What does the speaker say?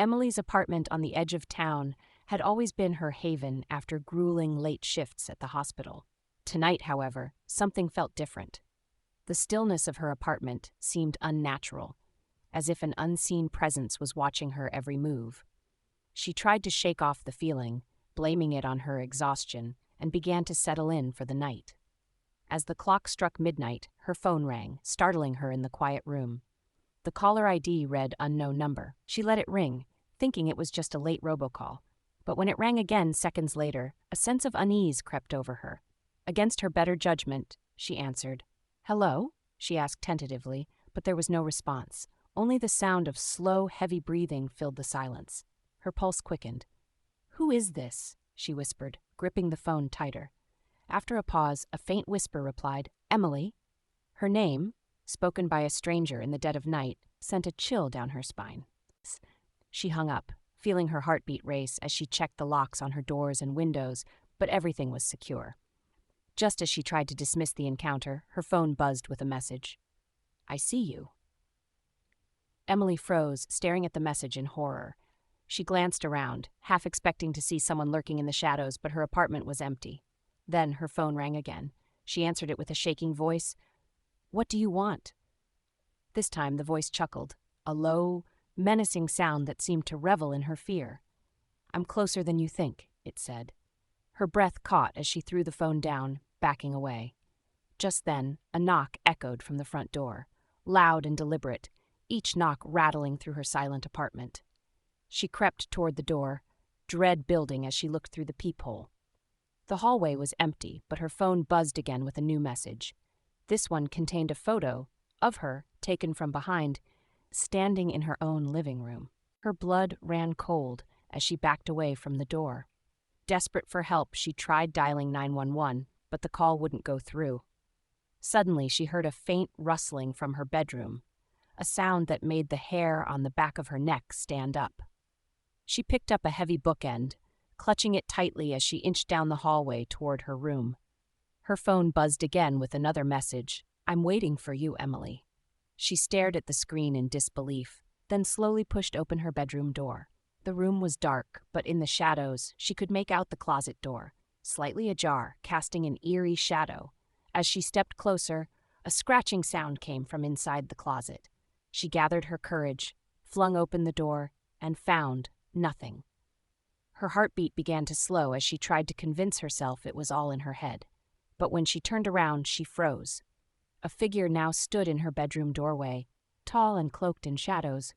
Emily's apartment on the edge of town had always been her haven after grueling late shifts at the hospital. Tonight, however, something felt different. The stillness of her apartment seemed unnatural, as if an unseen presence was watching her every move. She tried to shake off the feeling, blaming it on her exhaustion, and began to settle in for the night. As the clock struck midnight, her phone rang, startling her in the quiet room. The caller ID read unknown number. She let it ring, thinking it was just a late robocall. But when it rang again seconds later, a sense of unease crept over her. Against her better judgment, she answered. "Hello?" she asked tentatively, but there was no response. Only the sound of slow, heavy breathing filled the silence. Her pulse quickened. "Who is this?" she whispered, gripping the phone tighter. After a pause, a faint whisper replied, "Emily." Her name, spoken by a stranger in the dead of night, sent a chill down her spine. She hung up, feeling her heartbeat race as she checked the locks on her doors and windows, but everything was secure. Just as she tried to dismiss the encounter, her phone buzzed with a message. "I see you." Emily froze, staring at the message in horror. She glanced around, half expecting to see someone lurking in the shadows, but her apartment was empty. Then her phone rang again. She answered it with a shaking voice. "What do you want?" This time the voice chuckled, a low, menacing sound that seemed to revel in her fear. "I'm closer than you think," it said. Her breath caught as she threw the phone down, backing away. Just then, a knock echoed from the front door, loud and deliberate, each knock rattling through her silent apartment. She crept toward the door, dread building as she looked through the peephole. The hallway was empty, but her phone buzzed again with a new message. This one contained a photo of her taken from behind, standing in her own living room. Her blood ran cold as she backed away from the door. Desperate for help, she tried dialing 911, but the call wouldn't go through. Suddenly, she heard a faint rustling from her bedroom, a sound that made the hair on the back of her neck stand up. She picked up a heavy bookend, clutching it tightly as she inched down the hallway toward her room. Her phone buzzed again with another message. "I'm waiting for you, Emily." She stared at the screen in disbelief, then slowly pushed open her bedroom door. The room was dark, but in the shadows, she could make out the closet door, slightly ajar, casting an eerie shadow. As she stepped closer, a scratching sound came from inside the closet. She gathered her courage, flung open the door, and found nothing. Her heartbeat began to slow as she tried to convince herself it was all in her head. But when she turned around, she froze. A figure now stood in her bedroom doorway, tall and cloaked in shadows,